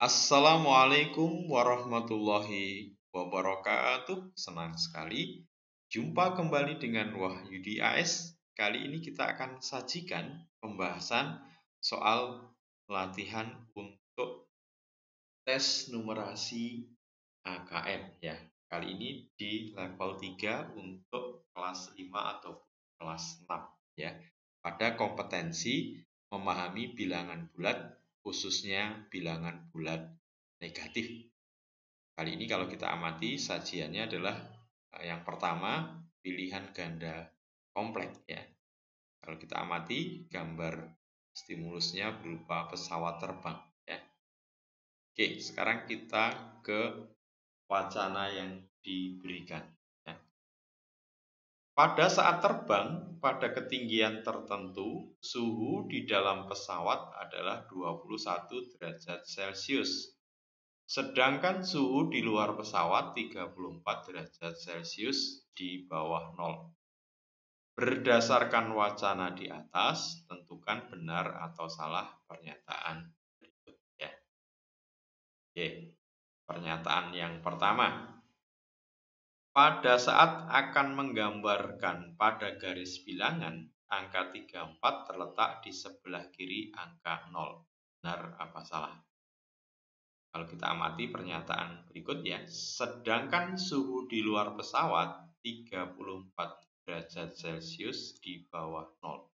Assalamualaikum warahmatullahi wabarakatuh. Senang sekali jumpa kembali dengan Wahyudi AS. Kali ini kita akan sajikan pembahasan soal latihan untuk tes numerasi AKM ya. Kali ini di level 3 untuk kelas 5 atau kelas 6 ya. Pada kompetensi memahami bilangan bulat khususnya bilangan bulat negatif. Kali ini kalau kita amati sajiannya adalah yang pertama pilihan ganda kompleks ya. Kalau kita amati gambar stimulusnya berupa pesawat terbang ya. Oke, sekarang kita ke wacana yang diberikan ya. Pada saat terbang pada ketinggian tertentu, suhu di dalam pesawat adalah 21 derajat Celcius. Sedangkan suhu di luar pesawat 34 derajat Celcius di bawah 0. Berdasarkan wacana di atas, tentukan benar atau salah pernyataan berikut ya. Oke, pernyataan yang pertama. Pada saat akan menggambarkan pada garis bilangan, angka 34 terletak di sebelah kiri angka 0. Benar apa salah? Kalau kita amati pernyataan berikut ya, sedangkan suhu di luar pesawat 34 derajat Celcius di bawah 0.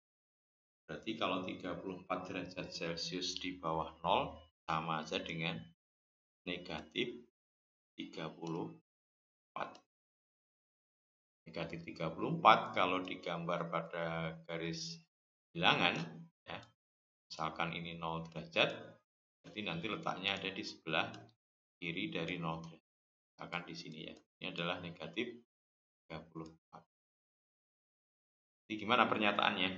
Berarti kalau 34 derajat Celcius di bawah 0 sama aja dengan negatif 34. Negatif 34 kalau digambar pada garis bilangan ya, misalkan ini 0 derajat, berarti nanti letaknya ada di sebelah kiri dari 0 derajat. Misalkan di sini ya, ini adalah negatif 34. Jadi gimana pernyataannya?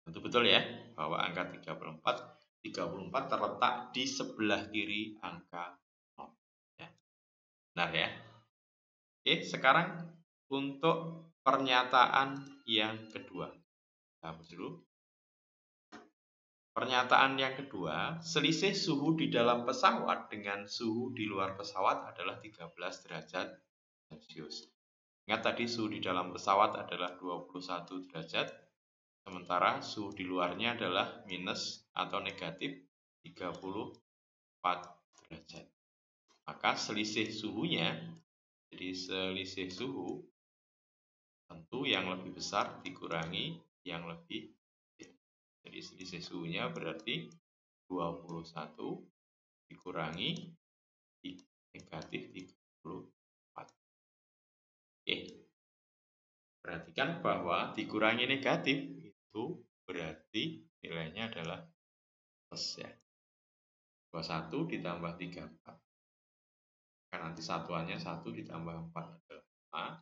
Tentu betul ya, bahwa angka 34 terletak di sebelah kiri angka 0 ya. Benar ya. Oke, sekarang untuk pernyataan yang kedua. Hapus dulu. Pernyataan yang kedua, selisih suhu di dalam pesawat dengan suhu di luar pesawat adalah 13 derajat Celcius. Ingat tadi suhu di dalam pesawat adalah 21 derajat, sementara suhu di luarnya adalah minus atau negatif 34 derajat. Maka selisih suhunya, jadi selisih suhu tentu yang lebih besar dikurangi yang lebih kecil. Jadi selisih suhunya berarti 21 dikurangi negatif 34. Oke. Perhatikan bahwa dikurangi negatif itu berarti nilainya adalah plus ya. 21 ditambah 34. Kan nanti satuannya 1 ditambah 4 adalah 5.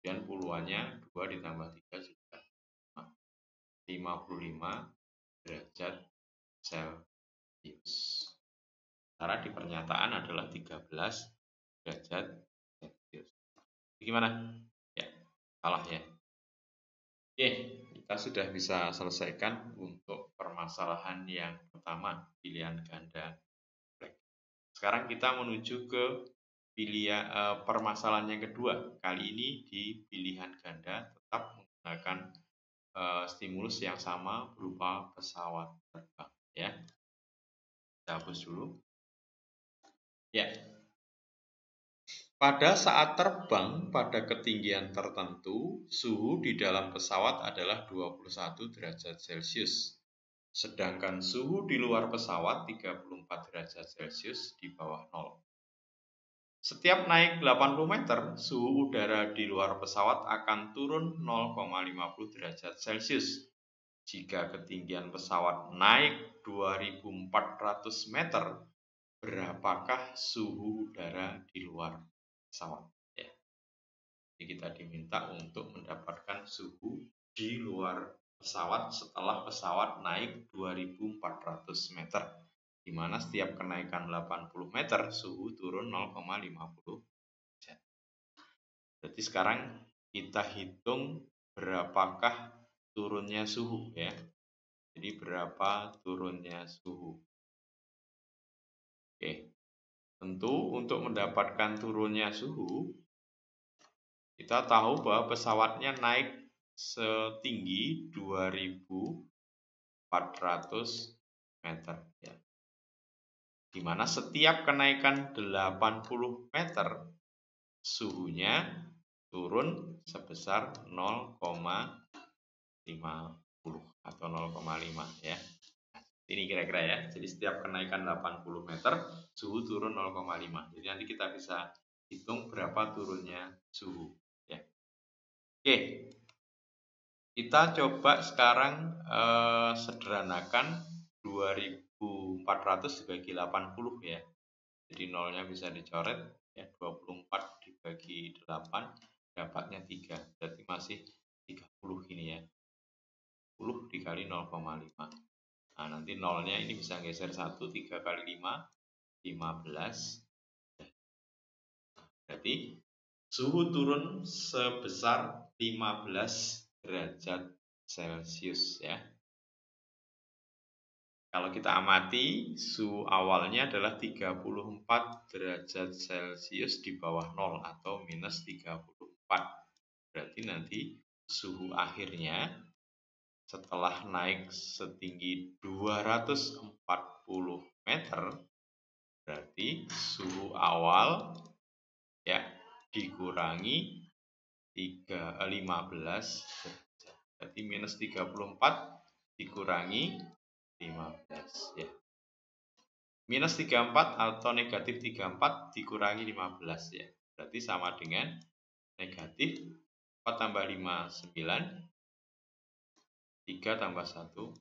Dan puluhannya 2 ditambah 3 juga 55 derajat Celcius. Sementara di pernyataan adalah 13 derajat Celcius. Gimana? Ya, salah ya. Oke, kita sudah bisa selesaikan untuk permasalahan yang pertama, pilihan ganda black. Sekarang kita menuju ke permasalahan yang kedua. Kali ini di pilihan ganda tetap menggunakan stimulus yang sama berupa pesawat terbang ya. Kita hapus dulu. Ya. Pada saat terbang pada ketinggian tertentu, suhu di dalam pesawat adalah 21 derajat Celcius. Sedangkan suhu di luar pesawat 34 derajat Celcius di bawah 0. Setiap naik 80 meter, suhu udara di luar pesawat akan turun 0,50 derajat Celcius. Jika ketinggian pesawat naik 2400 meter, berapakah suhu udara di luar pesawat? Ya. Jadi kita diminta untuk mendapatkan suhu di luar pesawat setelah pesawat naik 2400 meter. Di mana setiap kenaikan 80 meter, suhu turun 0,50 derajat. Jadi sekarang kita hitung berapakah turunnya suhu ya. Jadi berapa turunnya suhu. Oke, tentu untuk mendapatkan turunnya suhu, kita tahu bahwa pesawatnya naik setinggi 2400 meter, ya. Di mana setiap kenaikan 80 meter, suhunya turun sebesar 0,50 atau 0,5, ya. Ini kira-kira ya. Jadi setiap kenaikan 80 meter, suhu turun 0,5. Jadi nanti kita bisa hitung berapa turunnya suhu, ya. Oke. Kita coba sekarang sederhanakan 2400 dibagi 80, ya. Jadi nolnya bisa dicoret, ya. 24 dibagi 8 dapatnya 3. Berarti masih 30 ini, ya. 10 dikali 0,5. Nah, nanti nolnya ini bisa geser 1, 3 kali 5, 15. Berarti suhu turun sebesar 15 derajat Celcius, ya. Kalau kita amati, suhu awalnya adalah 34 derajat Celcius di bawah 0 atau minus 34. Berarti nanti suhu akhirnya setelah naik setinggi 240 meter, berarti suhu awal, ya, dikurangi 15 derajat. Berarti minus 34 dikurangi 15, ya. Minus 34 atau negatif 34 dikurangi 15, ya. Berarti sama dengan negatif 4 tambah 5, 9. 3 tambah 1,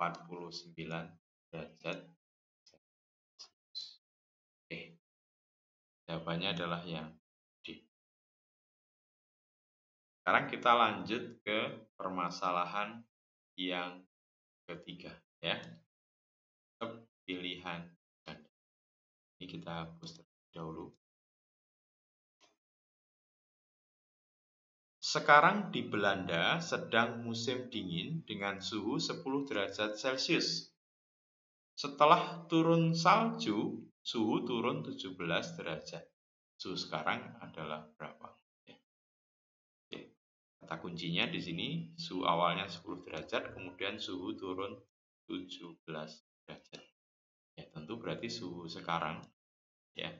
49 derajat. Oke, jawabannya adalah yang D. Sekarang kita lanjut ke permasalahan yang ketiga, ya. Pilihan ganda. Ini kita hapus terlebih dahulu. Sekarang di Belanda sedang musim dingin dengan suhu 10 derajat Celcius. Setelah turun salju, suhu turun 17 derajat. Suhu sekarang adalah berapa? Oke. Kata kuncinya di sini, suhu awalnya 10 derajat, kemudian suhu turun 17 derajat. Ya, tentu berarti suhu sekarang, ya.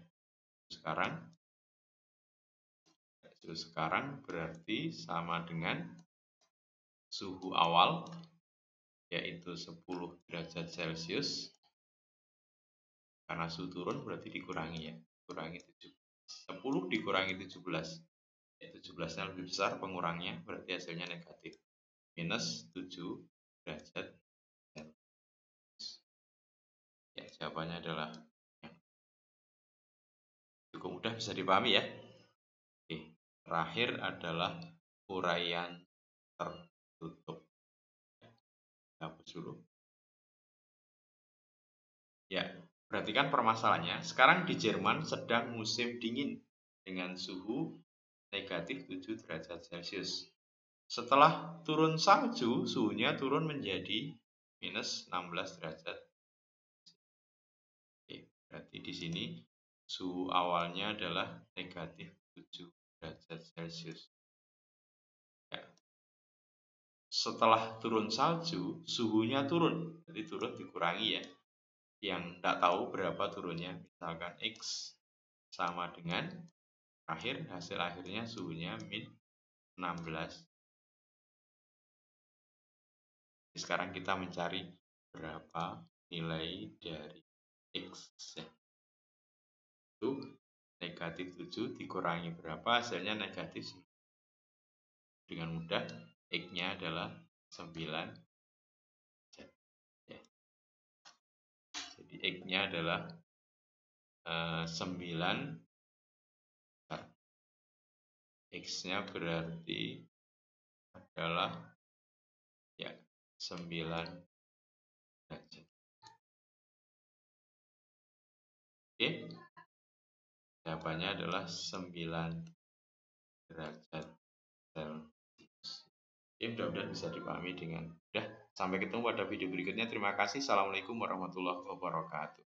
Suhu sekarang berarti sama dengan suhu awal, yaitu 10 derajat Celcius. Karena suhu turun berarti dikurangi, ya. Kurangi 10 dikurangi 17. Ya, 17-nya lebih besar pengurangnya, berarti hasilnya negatif. Minus 7 derajat Celcius. Ya, jawabannya adalah cukup mudah, bisa dipahami, ya. Oke, terakhir adalah uraian tertutup. Hapus dulu. Ya, perhatikan permasalahannya. Sekarang di Jerman sedang musim dingin dengan suhu negatif 7 derajat Celcius. Setelah turun salju, suhunya turun menjadi minus 16 derajat. Oke, berarti di sini suhu awalnya adalah negatif 7 derajat Celcius. Ya. Setelah turun salju, suhunya turun. Jadi turun dikurangi, ya. Yang tidak tahu berapa turunnya, misalkan X sama dengan hasil akhirnya suhunya min 16. Jadi sekarang kita mencari berapa nilai dari X, ya. Itu negatif 7 dikurangi berapa, hasilnya negatif. Dengan mudah, X-nya adalah 9. Ya. Jadi X-nya adalah 9. X-nya berarti adalah, ya, 9 derajat. Oke. Jawabannya adalah 9 derajat Celcius. Oke, mudah-mudahan bisa dipahami dengan mudah. Sampai ketemu pada video berikutnya. Terima kasih. Assalamualaikum warahmatullahi wabarakatuh.